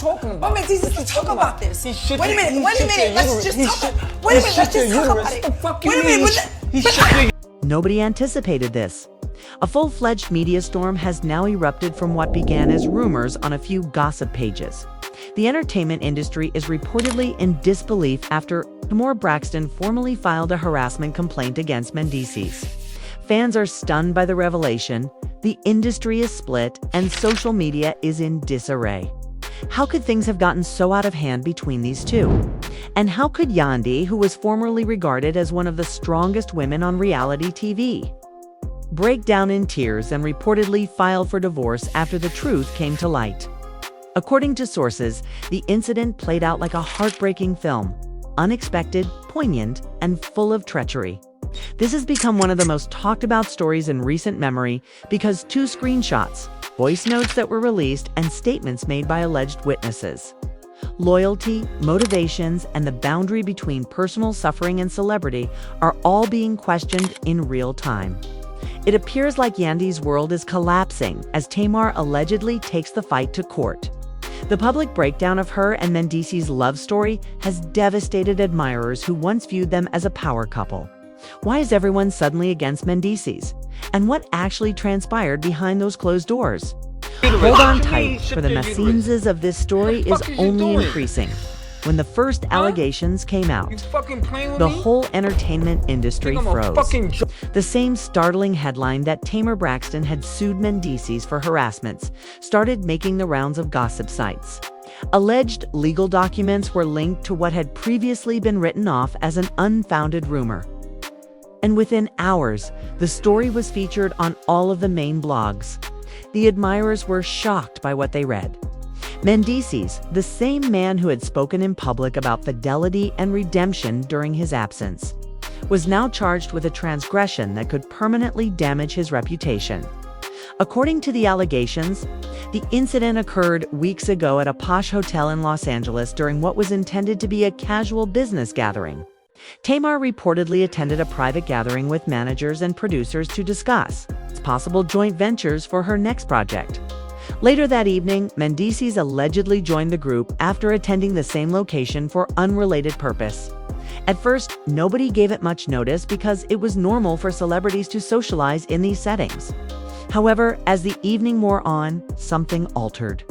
talking about? What makes us talk about this? He shook Wait a minute, let's just talk about it. The fuck you Wait a mean? minute, He shook your Nobody anticipated this. A full-fledged media storm has now erupted from what began as rumors on a few gossip pages. The entertainment industry is reportedly in disbelief after Tamar Braxton formally filed a harassment complaint against Mendeecees. Fans are stunned by the revelation, the industry is split, and social media is in disarray. How could things have gotten so out of hand between these two? And how could Yandy, who was formerly regarded as one of the strongest women on reality TV, break down in tears and reportedly file for divorce after the truth came to light? According to sources, the incident played out like a heartbreaking film, unexpected, poignant, and full of treachery. This has become one of the most talked about stories in recent memory because two screenshots, voice notes that were released, and statements made by alleged witnesses. Loyalty, motivations, and the boundary between personal suffering and celebrity are all being questioned in real time. It appears like Yandy's world is collapsing as Tamar allegedly takes the fight to court. The public breakdown of her and Mendeecees' love story has devastated admirers who once viewed them as a power couple. Why is everyone suddenly against Mendeecees? And what actually transpired behind those closed doors? Hold on tight, for the Mendeecees of this story is only increasing. When the first allegations came out, the whole entertainment industry froze. The same startling headline that Tamar Braxton had sued Mendeecees for harassments started making the rounds of gossip sites. Alleged legal documents were linked to what had previously been written off as an unfounded rumor. And within hours, the story was featured on all of the main blogs. The admirers were shocked by what they read. Mendeecees, the same man who had spoken in public about fidelity and redemption during his absence, was now charged with a transgression that could permanently damage his reputation. According to the allegations, the incident occurred weeks ago at a posh hotel in Los Angeles during what was intended to be a casual business gathering. Tamar reportedly attended a private gathering with managers and producers to discuss possible joint ventures for her next project. Later that evening, Mendeecees allegedly joined the group after attending the same location for unrelated purpose. At first, nobody gave it much notice because it was normal for celebrities to socialize in these settings. However, as the evening wore on, something altered.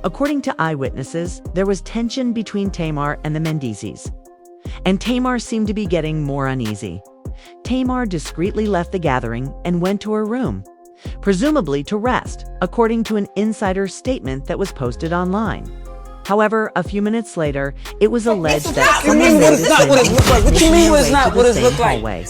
According to eyewitnesses, there was tension between Tamar and the Mendeecees, and Tamar seemed to be getting more uneasy. Tamar discreetly left the gathering and went to her room, presumably to rest, according to an insider statement that was posted online. However, a few minutes later, it was alleged that someone noticed making her way to the same hallway.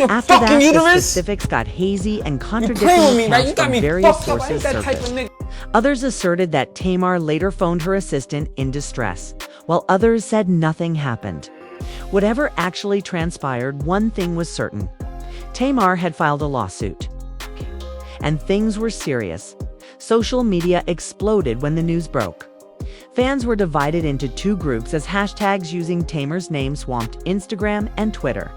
After that, the specifics got hazy and contradicting accounts from various sources surfaced. Others asserted that Tamar later phoned her assistant in distress, while others said nothing happened. Whatever actually transpired, one thing was certain. Tamar had filed a lawsuit. And things were serious. Social media exploded when the news broke. Fans were divided into two groups as hashtags using Tamar's name swamped Instagram and Twitter.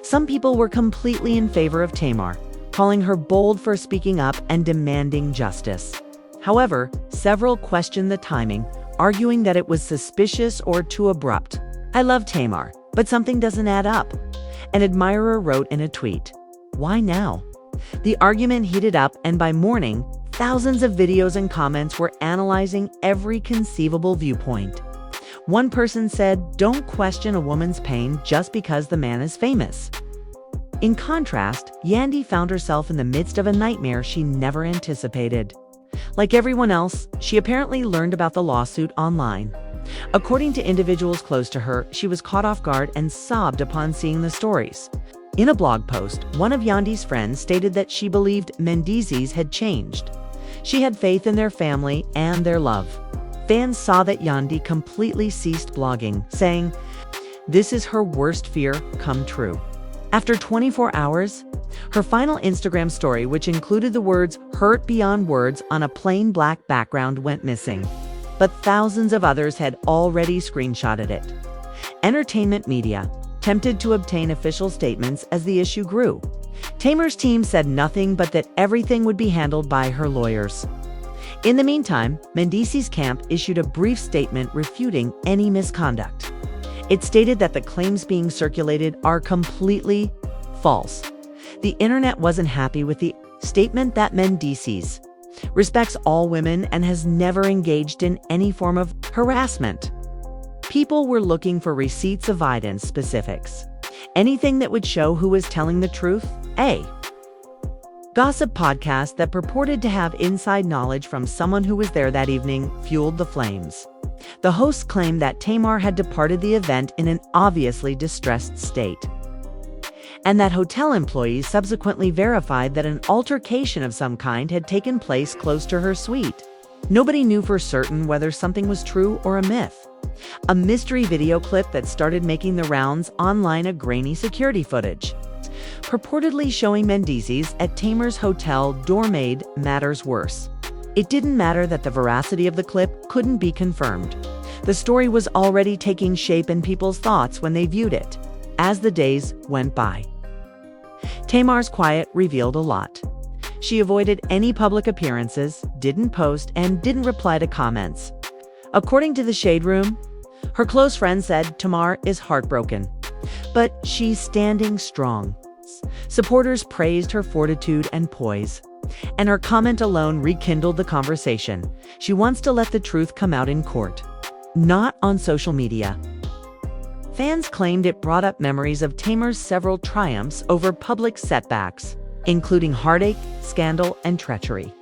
Some people were completely in favor of Tamar, calling her bold for speaking up and demanding justice. However, several questioned the timing, arguing that it was suspicious or too abrupt. "I love Tamar, but something doesn't add up," an admirer wrote in a tweet. Why now? The argument heated up, and by morning, thousands of videos and comments were analyzing every conceivable viewpoint. One person said, "Don't question a woman's pain just because the man is famous." In contrast, Yandy found herself in the midst of a nightmare she never anticipated. Like everyone else, she apparently learned about the lawsuit online. According to individuals close to her, she was caught off guard and sobbed upon seeing the stories. In a blog post, one of Yandy's friends stated that she believed Mendeecees had changed. She had faith in their family and their love. Fans saw that Yandy completely ceased blogging, saying, "This is her worst fear come true." After 24 hours, her final Instagram story, which included the words "hurt beyond words" on a plain black background, went missing. But thousands of others had already screenshotted it. Entertainment media attempted to obtain official statements as the issue grew. Tamar's team said nothing but that everything would be handled by her lawyers. In the meantime, Mendeecees' camp issued a brief statement refuting any misconduct. It stated that the claims being circulated are completely false. The internet wasn't happy with the statement that Mendeecees respects all women and has never engaged in any form of harassment. People were looking for receipts of evidence specifics. Anything that would show who was telling the truth. A gossip podcast that purported to have inside knowledge from someone who was there that evening fueled the flames. The hosts claimed that Tamar had departed the event in an obviously distressed state, and that hotel employees subsequently verified that an altercation of some kind had taken place close to her suite. Nobody knew for certain whether something was true or a myth. A mystery video clip that started making the rounds online of grainy security footage, purportedly showing Mendeecees at Tamar's hotel door made matters worse. It didn't matter that the veracity of the clip couldn't be confirmed. The story was already taking shape in people's thoughts when they viewed it. As the days went by, Tamar's quiet revealed a lot. She avoided any public appearances, didn't post, and didn't reply to comments. According to the Shade Room, her close friend said Tamar is heartbroken, but she's standing strong. Supporters praised her fortitude and poise, and her comment alone rekindled the conversation. She wants to let the truth come out in court, not on social media. Fans claimed it brought up memories of Tamar's several triumphs over public setbacks, including heartache, scandal, and treachery.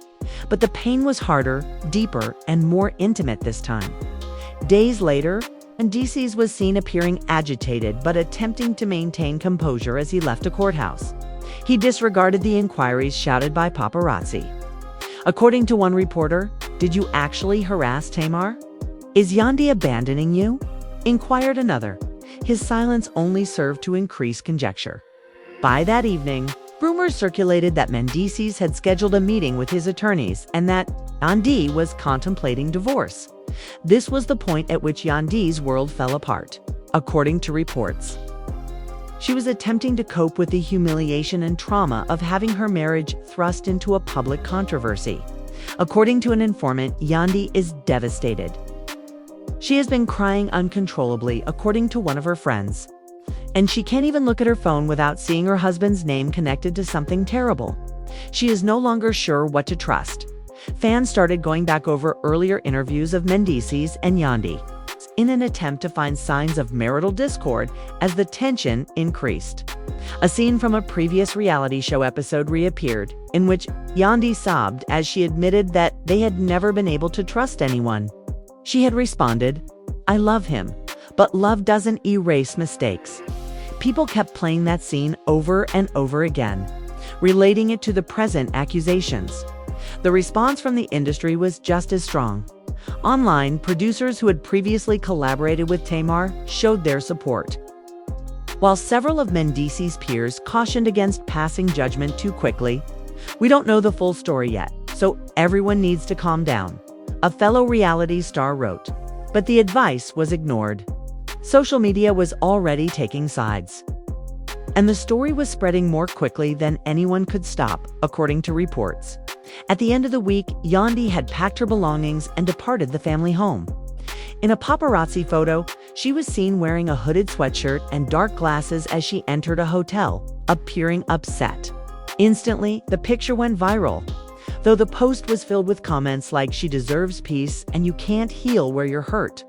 But the pain was harder, deeper, and more intimate this time. Days later, Mendeecees was seen appearing agitated but attempting to maintain composure as he left a courthouse. He disregarded the inquiries shouted by paparazzi. According to one reporter, "Did you actually harass Tamar? Is Yandy abandoning you?" inquired another. His silence only served to increase conjecture. By that evening, rumors circulated that Mendeecees had scheduled a meeting with his attorneys and that Yandy was contemplating divorce. This was the point at which Yandy's world fell apart, according to reports. She was attempting to cope with the humiliation and trauma of having her marriage thrust into a public controversy. According to an informant, Yandy is devastated. She has been crying uncontrollably, according to one of her friends. And she can't even look at her phone without seeing her husband's name connected to something terrible. She is no longer sure what to trust. Fans started going back over earlier interviews of Mendeecees and Yandy in an attempt to find signs of marital discord as the tension increased. A scene from a previous reality show episode reappeared, in which Yandy sobbed as she admitted that they had never been able to trust anyone. She had responded, "I love him, but love doesn't erase mistakes." People kept playing that scene over and over again, relating it to the present accusations. The response from the industry was just as strong. Online, producers who had previously collaborated with Tamar showed their support, while several of Mendeecees' peers cautioned against passing judgment too quickly. "We don't know the full story yet, so everyone needs to calm down," a fellow reality star wrote. But the advice was ignored. Social media was already taking sides, and the story was spreading more quickly than anyone could stop, according to reports. At the end of the week, Yandy had packed her belongings and departed the family home. In a paparazzi photo, she was seen wearing a hooded sweatshirt and dark glasses as she entered a hotel, appearing upset. Instantly, the picture went viral, though the post was filled with comments like "she deserves peace" and "you can't heal where you're hurt."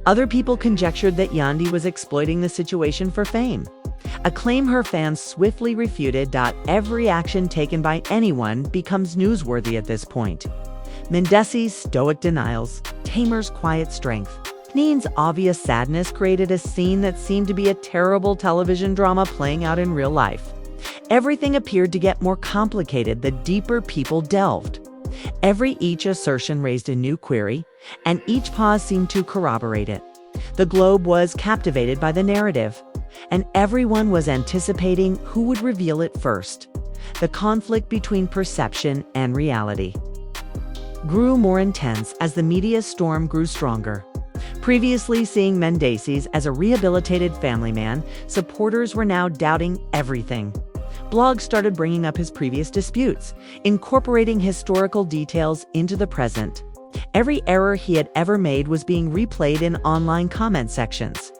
Other people conjectured that Yandy was exploiting the situation for fame, a claim her fans swiftly refuted. Every action taken by anyone becomes newsworthy at this point. Mendeecees' stoic denials, Tamar's quiet strength, Neen's obvious sadness created a scene that seemed to be a terrible television drama playing out in real life. Everything appeared to get more complicated the deeper people delved. Each assertion raised a new query, and each pause seemed to corroborate it. The globe was captivated by the narrative, and everyone was anticipating who would reveal it first. The conflict between perception and reality grew more intense as the media storm grew stronger. Previously seeing Mendeecees as a rehabilitated family man, supporters were now doubting everything. blogs started bringing up his previous disputes, incorporating historical details into the present. Every error he had ever made was being replayed in online comment sections.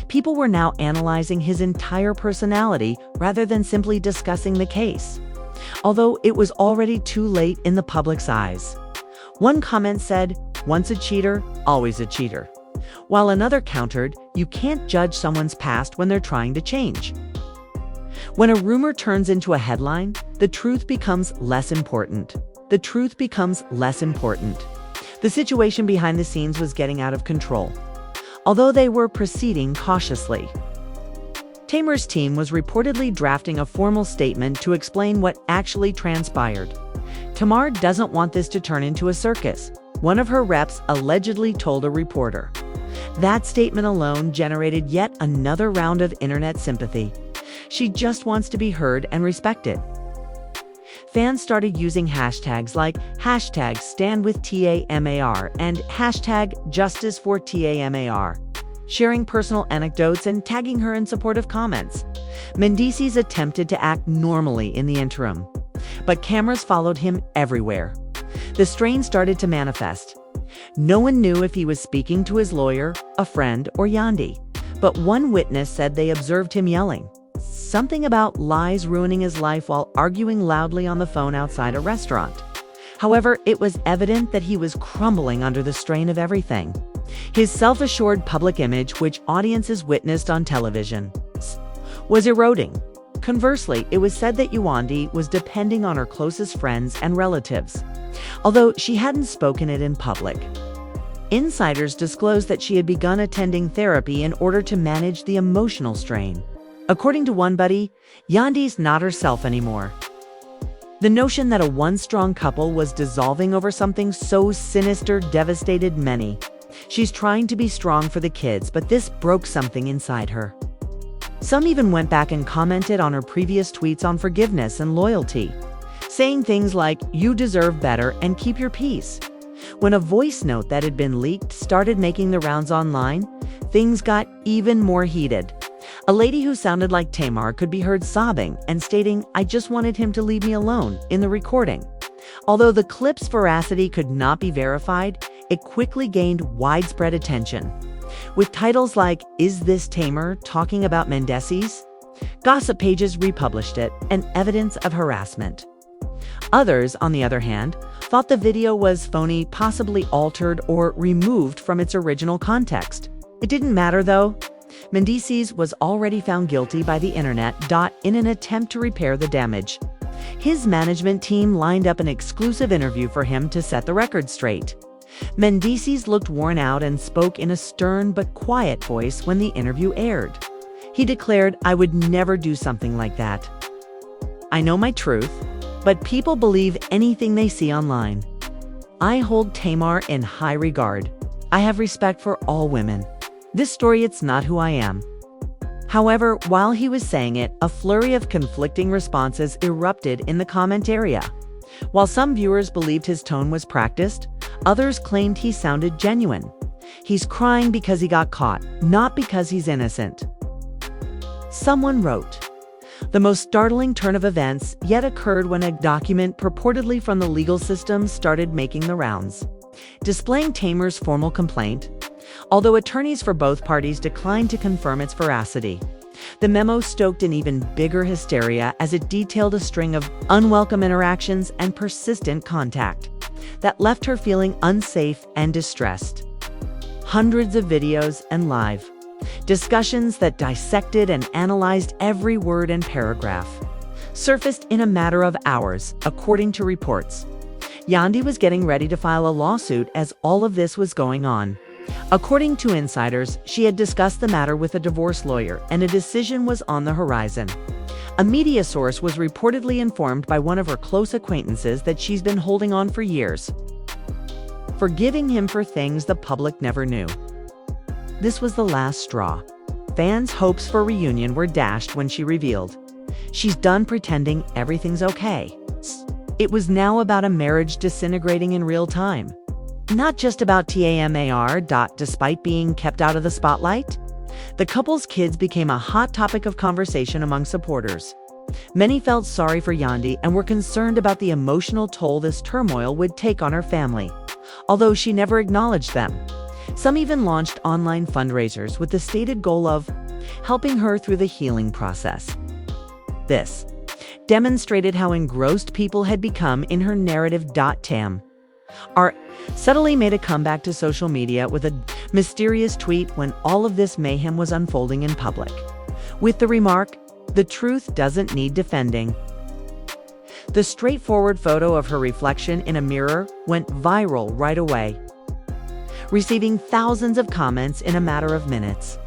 People were now analyzing his entire personality rather than simply discussing the case. Although it was already too late in the public's eyes. One comment said, "Once a cheater, always a cheater." While another countered, "You can't judge someone's past when they're trying to change." When a rumor turns into a headline, the truth becomes less important. The truth becomes less important. The situation behind the scenes was getting out of control, although they were proceeding cautiously. Tamar's team was reportedly drafting a formal statement to explain what actually transpired. Tamar doesn't want this to turn into a circus, one of her reps allegedly told a reporter. That statement alone generated yet another round of internet sympathy. She just wants to be heard and respected. Fans started using hashtags like #StandWithTamar and #JusticeForTamar, sharing personal anecdotes and tagging her in supportive comments. Mendeecees attempted to act normally in the interim, but cameras followed him everywhere. The strain started to manifest. No one knew if he was speaking to his lawyer, a friend, or Yandy, but one witness said they observed him yelling something about lies ruining his life while arguing loudly on the phone outside a restaurant. However, it was evident that he was crumbling under the strain of everything. His self-assured public image, which audiences witnessed on television, was eroding. Conversely, it was said that Yandy was depending on her closest friends and relatives, although she hadn't spoken it in public. Insiders disclosed that she had begun attending therapy in order to manage the emotional strain. According to one buddy, Yandy's not herself anymore. The notion that a once-strong couple was dissolving over something so sinister devastated many. She's trying to be strong for the kids, but this broke something inside her. Some even went back and commented on her previous tweets on forgiveness and loyalty, saying things like, "You deserve better," and "Keep your peace." When a voice note that had been leaked started making the rounds online, things got even more heated. A lady who sounded like Tamar could be heard sobbing and stating, "I just wanted him to leave me alone," in the recording. Although the clip's veracity could not be verified, it quickly gained widespread attention. With titles like, "Is this Tamar talking about Mendeecees?" Gossip pages republished it, and evidence of harassment. Others, on the other hand, thought the video was phony, possibly altered or removed from its original context. It didn't matter though. Mendeecees was already found guilty by the internet. In an attempt to repair the damage, his management team lined up an exclusive interview for him to set the record straight. Mendeecees looked worn out and spoke in a stern but quiet voice when the interview aired. He declared, "I would never do something like that. I know my truth, but people believe anything they see online. I hold Tamar in high regard. I have respect for all women. This story, it's not who I am." However, while he was saying it, a flurry of conflicting responses erupted in the comment area. While some viewers believed his tone was practiced, others claimed he sounded genuine. He's crying because he got caught, not because he's innocent. Someone wrote, "The most startling turn of events yet occurred when a document purportedly from the legal system started making the rounds, displaying Tamar's formal complaint. Although attorneys for both parties declined to confirm its veracity, the memo stoked an even bigger hysteria as it detailed a string of unwelcome interactions and persistent contact that left her feeling unsafe and distressed. Hundreds of videos and live discussions that dissected and analyzed every word and paragraph surfaced in a matter of hours, according to reports. Yandy was getting ready to file a lawsuit as all of this was going on. According to insiders, she had discussed the matter with a divorce lawyer and a decision was on the horizon. A media source was reportedly informed by one of her close acquaintances that she's been holding on for years, forgiving him for things the public never knew. This was the last straw. Fans' hopes for reunion were dashed when she revealed, "She's done pretending everything's okay." It was now about a marriage disintegrating in real time. Not just about Tamar. Despite being kept out of the spotlight, the couple's kids became a hot topic of conversation among supporters. Many felt sorry for Yandy and were concerned about the emotional toll this turmoil would take on her family, although she never acknowledged them. Some even launched online fundraisers with the stated goal of helping her through the healing process. This demonstrated how engrossed people had become in her narrative. Tamar subtly made a comeback to social media with a mysterious tweet when all of this mayhem was unfolding in public, with the remark, "The truth doesn't need defending." The straightforward photo of her reflection in a mirror went viral right away, receiving thousands of comments in a matter of minutes.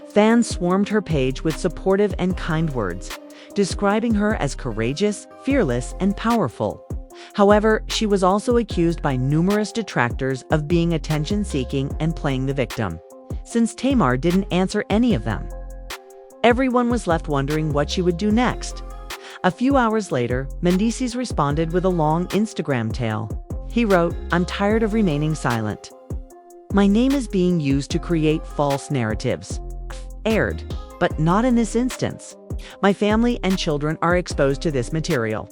Fans swarmed her page with supportive and kind words, describing her as courageous, fearless, and powerful. However, she was also accused by numerous detractors of being attention-seeking and playing the victim, since Tamar didn't answer any of them. Everyone was left wondering what she would do next. A few hours later, Mendeecees responded with a long Instagram tale. He wrote, "I'm tired of remaining silent. My name is being used to create false narratives. Aired, but not in this instance. My family and children are exposed to this material."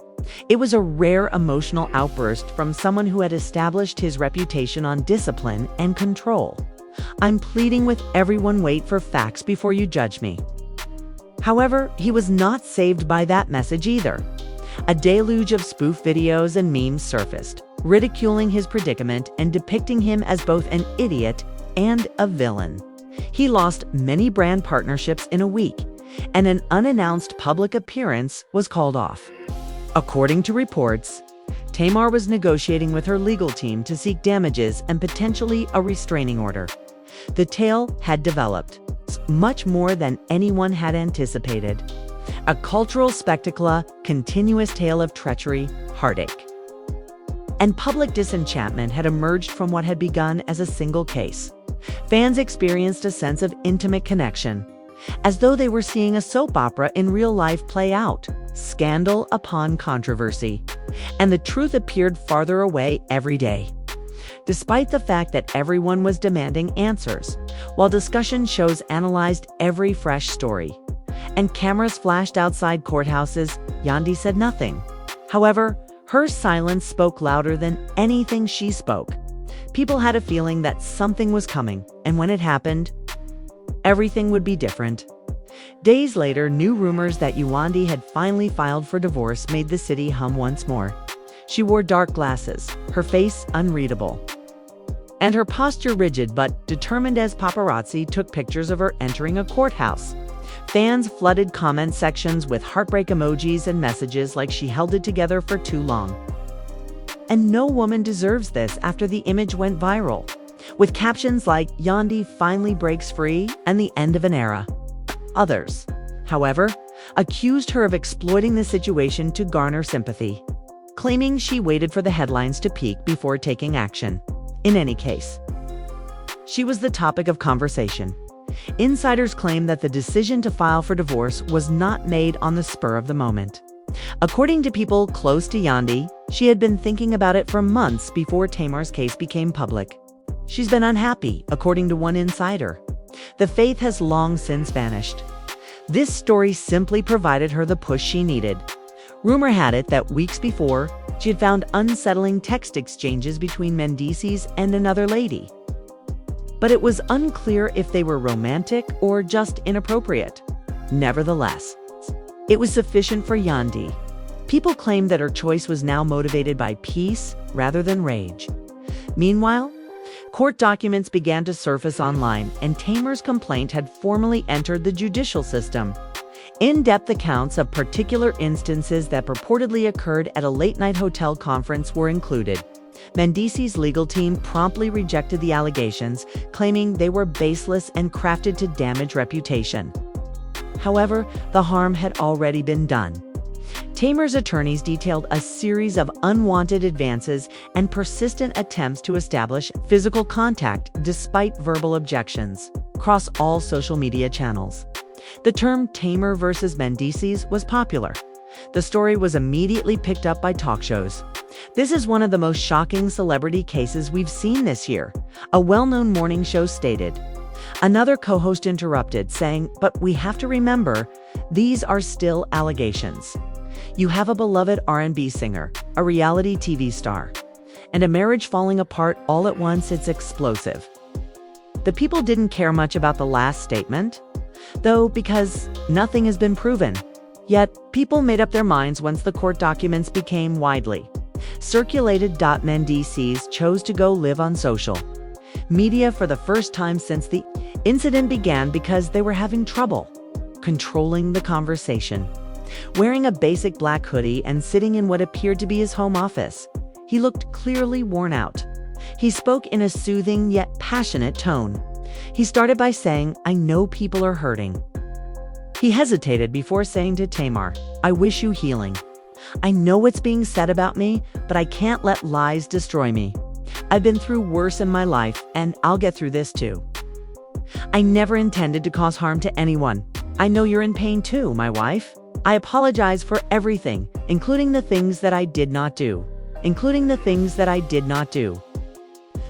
It was a rare emotional outburst from someone who had established his reputation on discipline and control. "I'm pleading with everyone, wait for facts before you judge me." However, he was not saved by that message either. A deluge of spoof videos and memes surfaced, ridiculing his predicament and depicting him as both an idiot and a villain. He lost many brand partnerships in a week, and an unannounced public appearance was called off. According to reports, Tamar was negotiating with her legal team to seek damages and potentially a restraining order. The tale had developed much more than anyone had anticipated. A cultural spectacle, a continuous tale of treachery, heartache, and public disenchantment had emerged from what had begun as a single case. Fans experienced a sense of intimate connection, as though they were seeing a soap opera in real life play out, scandal upon controversy, and the truth appeared farther away every day. Despite the fact that everyone was demanding answers, while discussion shows analyzed every fresh story, and cameras flashed outside courthouses, Yandy said nothing. However, her silence spoke louder than anything she spoke. People had a feeling that something was coming, and when it happened, everything would be different. Days later, new rumors that Yandy had finally filed for divorce made the city hum once more. She wore dark glasses, her face unreadable, and her posture rigid but determined as paparazzi took pictures of her entering a courthouse. Fans flooded comment sections with heartbreak emojis and messages like she held it together for too long. And no woman deserves this after the image went viral, with captions like "Yandy finally breaks free" and "the end of an era." Others, however, accused her of exploiting the situation to garner sympathy, claiming she waited for the headlines to peak before taking action. In any case, she was the topic of conversation. Insiders claim that the decision to file for divorce was not made on the spur of the moment. According to people close to Yandy, she had been thinking about it for months before Tamar's case became public. She's been unhappy, according to one insider. The faith has long since vanished. This story simply provided her the push she needed. Rumor had it that weeks before, she had found unsettling text exchanges between Mendeecees and another lady. But it was unclear if they were romantic or just inappropriate. Nevertheless, it was sufficient for Yandy. People claimed that her choice was now motivated by peace rather than rage. Meanwhile, court documents began to surface online, and Tamar's complaint had formally entered the judicial system. In-depth accounts of particular instances that purportedly occurred at a late-night hotel conference were included. Mendeecees' legal team promptly rejected the allegations, claiming they were baseless and crafted to damage reputation. However, the harm had already been done. Tamar's attorneys detailed a series of unwanted advances and persistent attempts to establish physical contact despite verbal objections across all social media channels. The term Tamar versus Mendeecees was popular. The story was immediately picked up by talk shows. "This is one of the most shocking celebrity cases we've seen this year," a well-known morning show stated. Another co-host interrupted, saying, "But we have to remember, These are still allegations. You have a beloved R&B singer, a reality TV star, and a marriage falling apart all at once. It's explosive. The people didn't care much about the last statement, though, because nothing has been proven. Yet, people made up their minds once the court documents became widely circulated. Mendeecees chose to go live on social media for the first time since the incident began because they were having trouble controlling the conversation. Wearing a basic black hoodie and sitting in what appeared to be his home office, he looked clearly worn out. He spoke in a soothing yet passionate tone. He started by saying, "I know people are hurting." He hesitated before saying to Tamar, "I wish you healing. I know what's being said about me, but I can't let lies destroy me. I've been through worse in my life, and I'll get through this too. I never intended to cause harm to anyone. I know you're in pain too, my wife. I apologize for everything, including the things that I did not do.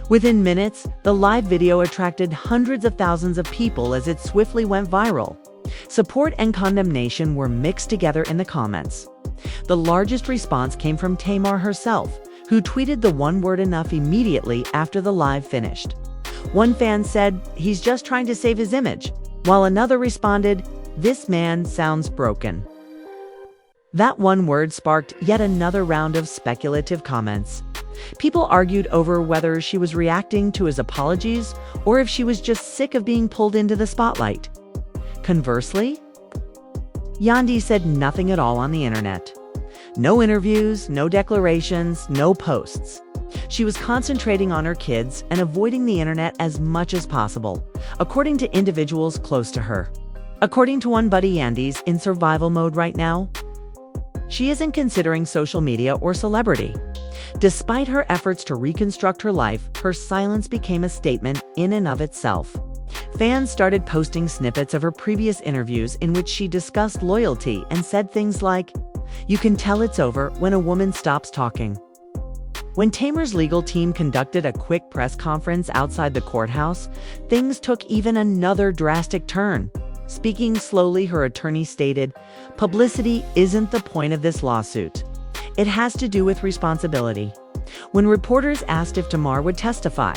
Within minutes, the live video attracted hundreds of thousands of people as it swiftly went viral. Support and condemnation were mixed together in the comments. The largest response came from Tamar herself, who tweeted the one word "enough" immediately after the live finished. One fan said, "He's just trying to save his image," while another responded, "This man sounds broken." That one word sparked yet another round of speculative comments. People argued over whether she was reacting to his apologies or if she was just sick of being pulled into the spotlight. Conversely, Yandy said nothing at all on the internet. No interviews, no declarations, no posts. She was concentrating on her kids and avoiding the internet as much as possible, according to individuals close to her. According to one buddy, Yandy's in survival mode right now. She isn't considering social media or celebrity. Despite her efforts to reconstruct her life, her silence became a statement in and of itself. Fans started posting snippets of her previous interviews in which she discussed loyalty and said things like, "You can tell it's over when a woman stops talking." When Tamar's legal team conducted a quick press conference outside the courthouse, things took even another drastic turn. Speaking slowly, her attorney stated, "Publicity isn't the point of this lawsuit. It has to do with responsibility." When reporters asked if Tamar would testify,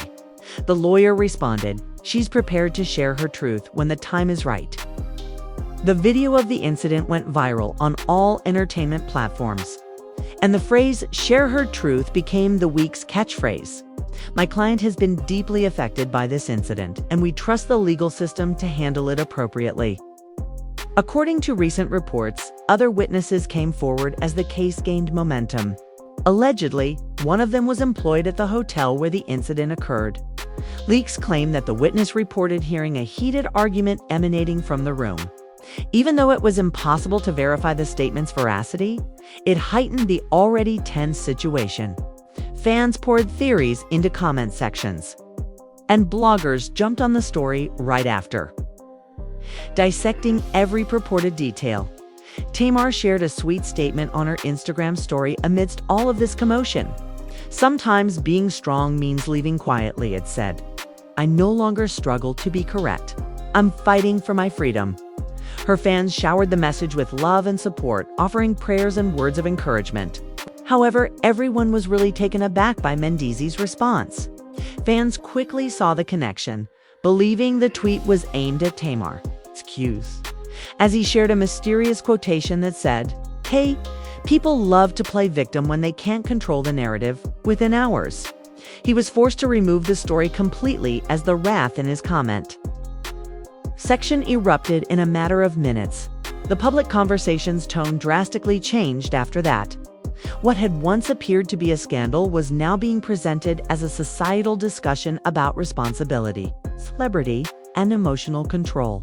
the lawyer responded, "She's prepared to share her truth when the time is right." The video of the incident went viral on all entertainment platforms, and the phrase "share her truth" became the week's catchphrase. "My client has been deeply affected by this incident, and we trust the legal system to handle it appropriately." According to recent reports, other witnesses came forward as the case gained momentum. Allegedly, one of them was employed at the hotel where the incident occurred. Leaks claim that the witness reported hearing a heated argument emanating from the room. Even though it was impossible to verify the statement's veracity, it heightened the already tense situation. Fans poured theories into comment sections, and bloggers jumped on the story right after, dissecting every purported detail. Tamar shared a sweet statement on her Instagram story amidst all of this commotion. "Sometimes being strong means leaving quietly," it said. "I no longer struggle to be correct. I'm fighting for my freedom." Her fans showered the message with love and support, offering prayers and words of encouragement. However, everyone was really taken aback by Mendeecees' response. Fans quickly saw the connection, believing the tweet was aimed at Tamar, as he shared a mysterious quotation that said, "Hey, people love to play victim when they can't control the narrative," within hours. He was forced to remove the story completely as the wrath in his comment section erupted in a matter of minutes. The public conversation's tone drastically changed after that. What had once appeared to be a scandal was now being presented as a societal discussion about responsibility, celebrity, and emotional control.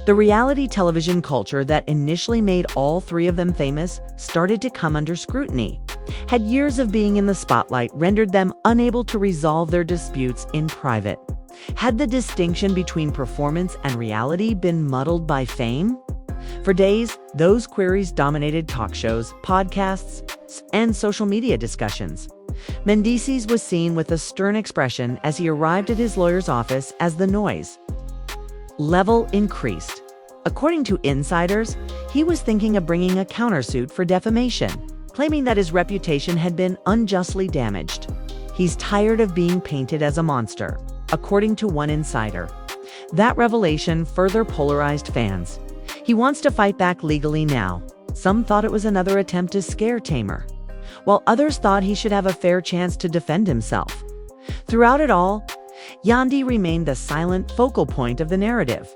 The reality television culture that initially made all three of them famous started to come under scrutiny. Had years of being in the spotlight rendered them unable to resolve their disputes in private? Had the distinction between performance and reality been muddled by fame? For days, those queries dominated talk shows, podcasts, and social media discussions. Mendeecees was seen with a stern expression as he arrived at his lawyer's office as the noise level increased. According to insiders, he was thinking of bringing a countersuit for defamation, claiming that his reputation had been unjustly damaged. He's tired of being painted as a monster, according to one insider. That revelation further polarized fans. He wants to fight back legally now. Some thought it was another attempt to scare Tamar, while others thought he should have a fair chance to defend himself. Throughout it all, Yandy remained the silent focal point of the narrative.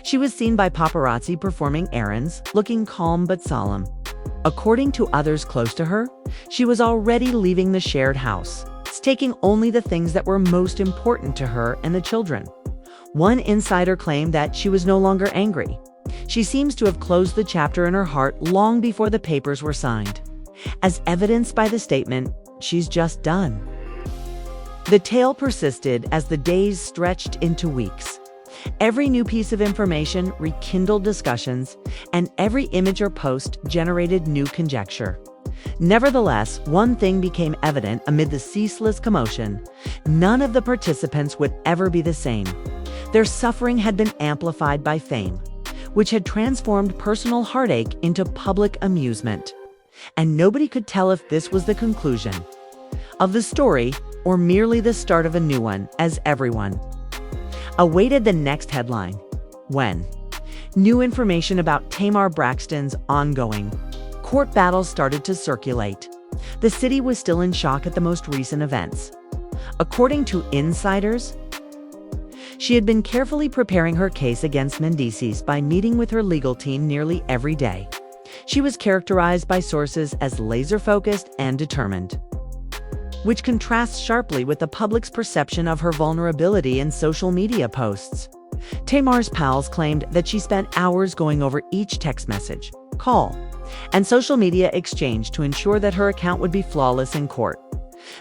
She was seen by paparazzi performing errands, looking calm but solemn. According to others close to her, she was already leaving the shared house, taking only the things that were most important to her and the children. One insider claimed that she was no longer angry. She seems to have closed the chapter in her heart long before the papers were signed. As evidenced by the statement, she's just done. The tale persisted as the days stretched into weeks. Every new piece of information rekindled discussions, and every image or post generated new conjecture. Nevertheless, one thing became evident amid the ceaseless commotion: none of the participants would ever be the same. Their suffering had been amplified by fame, which had transformed personal heartache into public amusement. And nobody could tell if this was the conclusion of the story or merely the start of a new one, as everyone awaited the next headline. When new information about Tamar Braxton's ongoing court battle started to circulate, the city was still in shock at the most recent events. According to insiders, she had been carefully preparing her case against Mendeecees by meeting with her legal team nearly every day. She was characterized by sources as laser-focused and determined, which contrasts sharply with the public's perception of her vulnerability in social media posts. Tamar's pals claimed that she spent hours going over each text message, call, and social media exchange to ensure that her account would be flawless in court.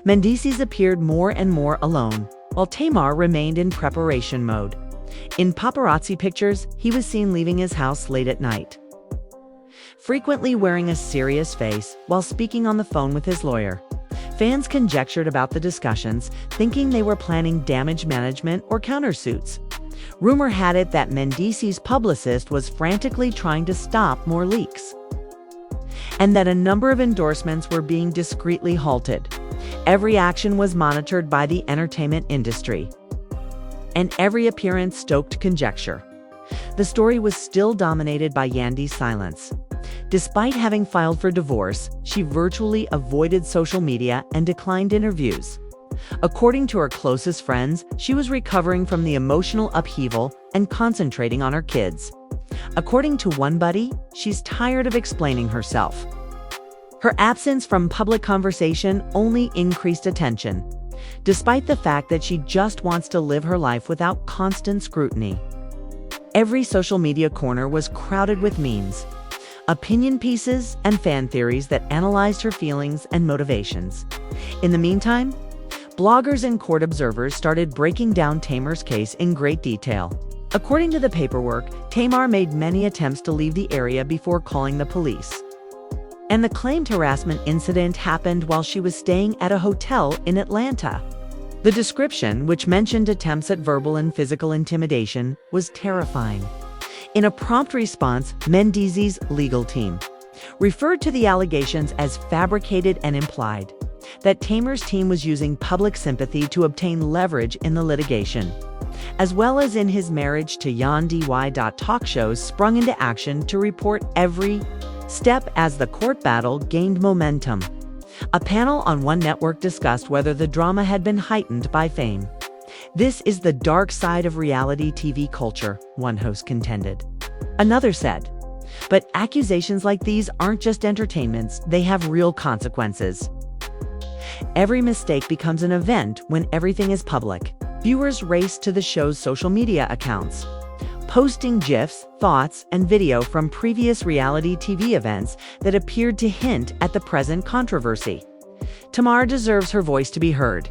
Mendeecees appeared more and more alone, while Tamar remained in preparation mode. In paparazzi pictures, he was seen leaving his house late at night, frequently wearing a serious face while speaking on the phone with his lawyer. Fans conjectured about the discussions, thinking they were planning damage management or countersuits. Rumor had it that Mendeecees' publicist was frantically trying to stop more leaks, and that a number of endorsements were being discreetly halted. Every action was monitored by the entertainment industry, and every appearance stoked conjecture. The story was still dominated by Yandy's silence. Despite having filed for divorce, she virtually avoided social media and declined interviews. According to her closest friends, she was recovering from the emotional upheaval and concentrating on her kids. According to one buddy, she's tired of explaining herself. Her absence from public conversation only increased attention, despite the fact that she just wants to live her life without constant scrutiny. Every social media corner was crowded with memes, opinion pieces, and fan theories that analyzed her feelings and motivations. In the meantime, bloggers and court observers started breaking down Tamar's case in great detail. According to the paperwork, Tamar made many attempts to leave the area before calling the police, and the claimed harassment incident happened while she was staying at a hotel in Atlanta. The description, which mentioned attempts at verbal and physical intimidation, was terrifying. In a prompt response, Mendeecees' legal team referred to the allegations as fabricated and implied that Tamar's team was using public sympathy to obtain leverage in the litigation, as well as in his marriage to Yandy. Talk shows sprung into action to report every step as the court battle gained momentum. A panel on one network discussed whether the drama had been heightened by fame. "This is the dark side of reality TV culture," one host contended. Another said, "But accusations like these aren't just entertainments, they have real consequences." Every mistake becomes an event when everything is public. Viewers race to the show's social media accounts, posting GIFs, thoughts, and video from previous reality TV events that appeared to hint at the present controversy. Tamar deserves her voice to be heard.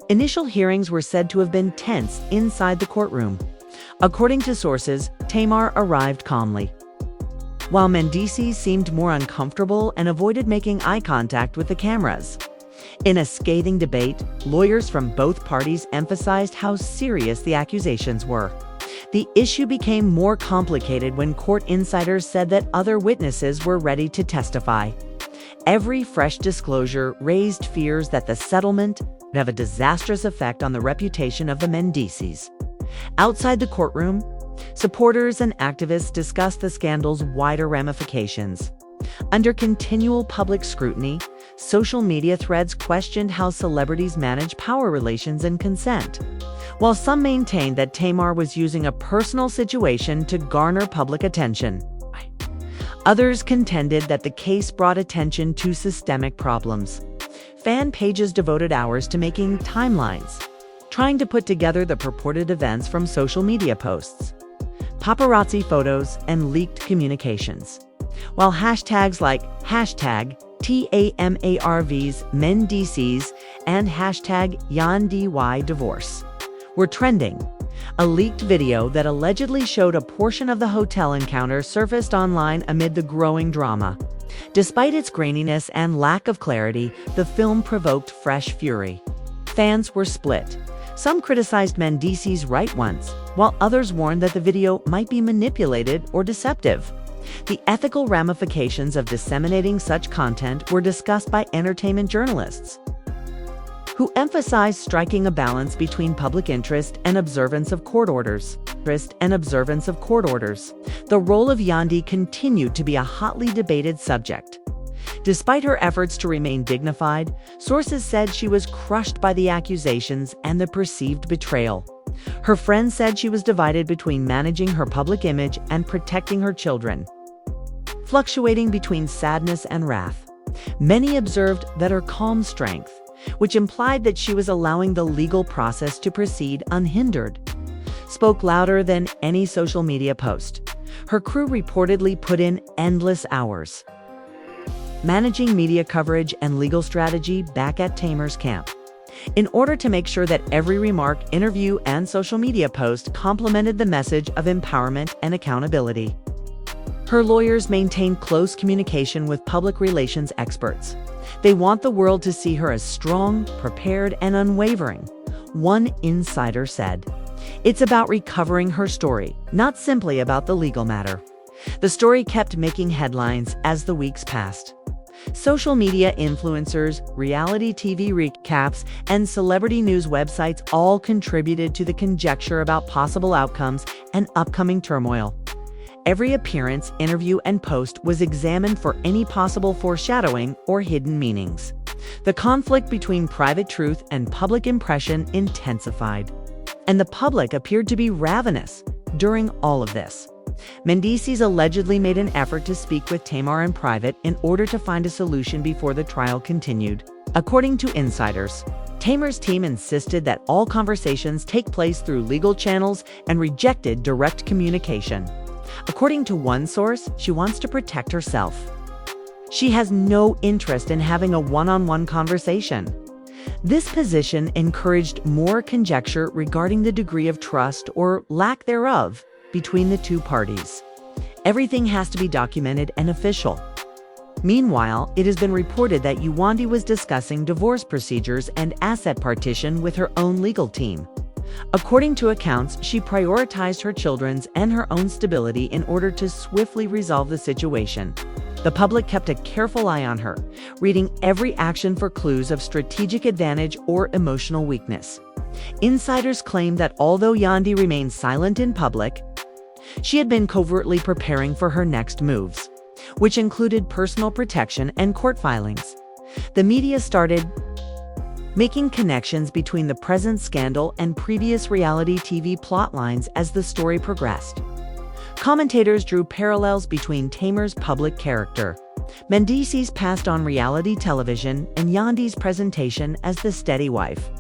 Initial hearings were said to have been tense inside the courtroom. According to sources, Tamar arrived calmly, while Mendeecees seemed more uncomfortable and avoided making eye contact with the cameras. In a scathing debate, lawyers from both parties emphasized how serious the accusations were. The issue became more complicated when court insiders said that other witnesses were ready to testify. Every fresh disclosure raised fears that the settlement would have a disastrous effect on the reputation of the Mendeecees. Outside the courtroom, supporters and activists discussed the scandal's wider ramifications. Under continual public scrutiny, social media threads questioned how celebrities manage power relations and consent. While some maintained that Tamar was using a personal situation to garner public attention, others contended that the case brought attention to systemic problems. Fan pages devoted hours to making timelines, trying to put together the purported events from social media posts, paparazzi photos, and leaked communications. While hashtags like #TAMARVs Mendeecees and #YandyDivorce were trending, a leaked video that allegedly showed a portion of the hotel encounter surfaced online amid the growing drama. Despite its graininess and lack of clarity, the film provoked fresh fury. Fans were split. Some criticized Mendeecees right once, while others warned that the video might be manipulated or deceptive. The ethical ramifications of disseminating such content were discussed by entertainment journalists, who emphasized striking a balance between public interest and observance of court orders. The role of Yandy continued to be a hotly debated subject. Despite her efforts to remain dignified, sources said she was crushed by the accusations and the perceived betrayal. Her friends said she was divided between managing her public image and protecting her children, fluctuating between sadness and wrath. Many observed that her calm strength, which implied that she was allowing the legal process to proceed unhindered, spoke louder than any social media post. Her crew reportedly put in endless hours managing media coverage and legal strategy back at Tamar's camp, in order to make sure that every remark, interview, and social media post complemented the message of empowerment and accountability. Her lawyers maintained close communication with public relations experts. They want the world to see her as strong, prepared, and unwavering. One insider said, "It's about recovering her story, not simply about the legal matter." The story kept making headlines as the weeks passed. Social media influencers, reality TV recaps, and celebrity news websites all contributed to the conjecture about possible outcomes and upcoming turmoil. Every appearance, interview, and post was examined for any possible foreshadowing or hidden meanings. The conflict between private truth and public impression intensified, and the public appeared to be ravenous during all of this. Mendeecees allegedly made an effort to speak with Tamar in private in order to find a solution before the trial continued. According to insiders, Tamar's team insisted that all conversations take place through legal channels and rejected direct communication. According to one source, she wants to protect herself. She has no interest in having a one-on-one conversation. This position encouraged more conjecture regarding the degree of trust or lack thereof between the two parties. Everything has to be documented and official. Meanwhile, it has been reported that Yandy was discussing divorce procedures and asset partition with her own legal team. According to accounts, she prioritized her children's and her own stability in order to swiftly resolve the situation. The public kept a careful eye on her, reading every action for clues of strategic advantage or emotional weakness. Insiders claim that although Yandy remained silent in public, she had been covertly preparing for her next moves, which included personal protection and court filings. The media started making connections between the present scandal and previous reality TV plotlines as the story progressed. Commentators drew parallels between Tamar's public character, Mendeecees' past on reality television, and Yandy's presentation as the steady wife,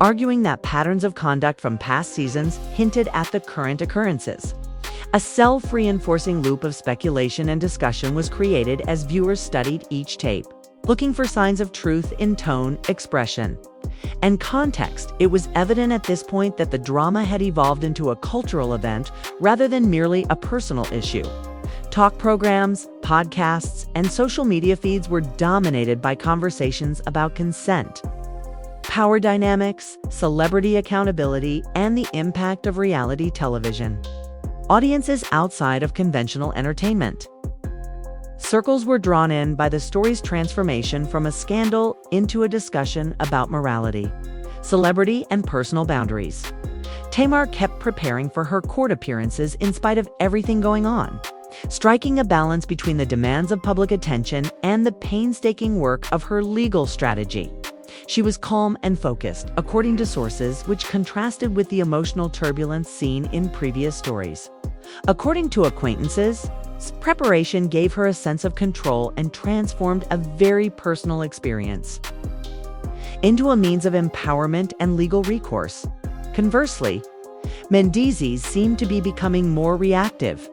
arguing that patterns of conduct from past seasons hinted at the current occurrences. A self-reinforcing loop of speculation and discussion was created as viewers studied each tape, looking for signs of truth in tone, expression, and context. It was evident at this point that the drama had evolved into a cultural event rather than merely a personal issue. Talk programs, podcasts, and social media feeds were dominated by conversations about consent, power dynamics, celebrity accountability, and the impact of reality television. Audiences outside of conventional entertainment. Circles were drawn in by the story's transformation from a scandal into a discussion about morality, celebrity, and personal boundaries. Tamar kept preparing for her court appearances in spite of everything going on, striking a balance between the demands of public attention and the painstaking work of her legal strategy. She was calm and focused, according to sources, which contrasted with the emotional turbulence seen in previous stories. According to acquaintances, preparation gave her a sense of control and transformed a very personal experience into a means of empowerment and legal recourse. Conversely, Mendeecees seemed to be becoming more reactive.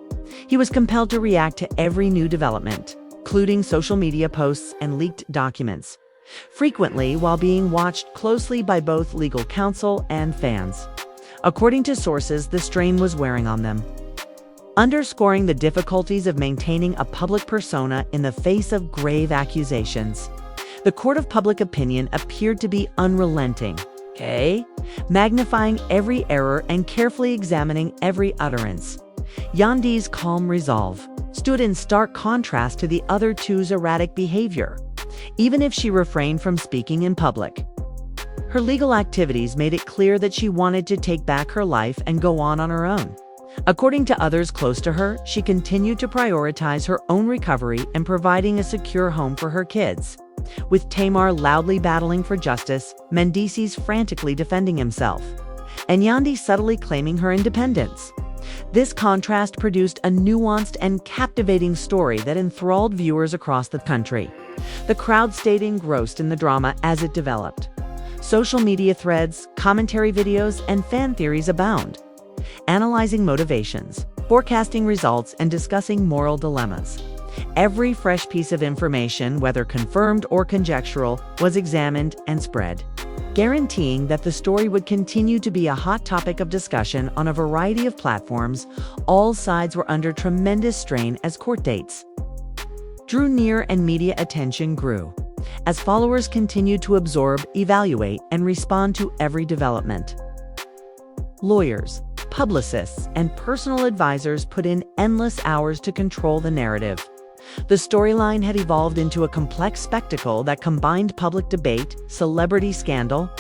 He was compelled to react to every new development, including social media posts and leaked documents, frequently while being watched closely by both legal counsel and fans. According to sources, the strain was wearing on them, underscoring the difficulties of maintaining a public persona in the face of grave accusations. The court of public opinion appeared to be unrelenting, magnifying every error and carefully examining every utterance. Yandy's calm resolve stood in stark contrast to the other two's erratic behavior, even if she refrained from speaking in public. Her legal activities made it clear that she wanted to take back her life and go on her own. According to others close to her, she continued to prioritize her own recovery and providing a secure home for her kids. With Tamar loudly battling for justice, Mendeecees frantically defending himself, and Yandy subtly claiming her independence. This contrast produced a nuanced and captivating story that enthralled viewers across the country. The crowd stayed engrossed in the drama as it developed. Social media threads, commentary videos, and fan theories abound, analyzing motivations, forecasting results, and discussing moral dilemmas. Every fresh piece of information, whether confirmed or conjectural, was examined and spread, guaranteeing that the story would continue to be a hot topic of discussion on a variety of platforms. All sides were under tremendous strain as court dates drew near and media attention grew, as followers continued to absorb, evaluate, and respond to every development. Lawyers, publicists, and personal advisors put in endless hours to control the narrative. The storyline had evolved into a complex spectacle that combined public debate, celebrity scandal,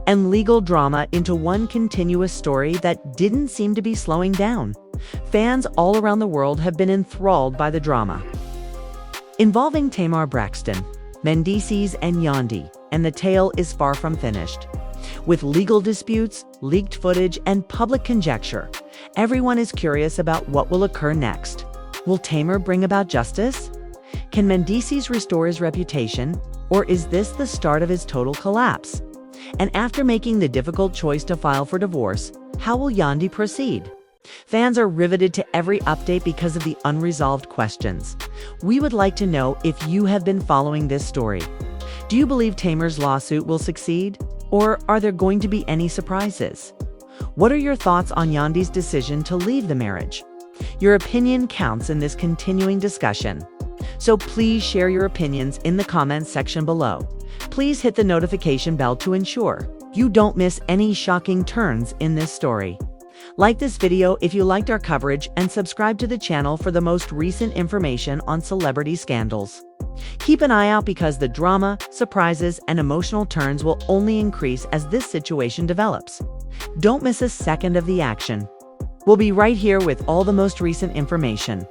and legal drama into one continuous story that didn't seem to be slowing down. Fans all around the world have been enthralled by the drama involving Tamar, Braxton, Mendeecees, and Yandy, and the tale is far from finished. With legal disputes, leaked footage, and public conjecture, everyone is curious about what will occur next. Will Tamar bring about justice? Can Mendeecees restore his reputation, or is this the start of his total collapse? And after making the difficult choice to file for divorce, how will Yandy proceed? Fans are riveted to every update because of the unresolved questions. We would like to know if you have been following this story. Do you believe Tamar's lawsuit will succeed? Or are there going to be any surprises? What are your thoughts on Yandy's decision to leave the marriage? Your opinion counts in this continuing discussion, so please share your opinions in the comments section below. Please hit the notification bell to ensure you don't miss any shocking turns in this story. Like this video if you liked our coverage and subscribe to the channel for the most recent information on celebrity scandals. Keep an eye out because the drama, surprises, and emotional turns will only increase as this situation develops. Don't miss a second of the action. We'll be right here with all the most recent information.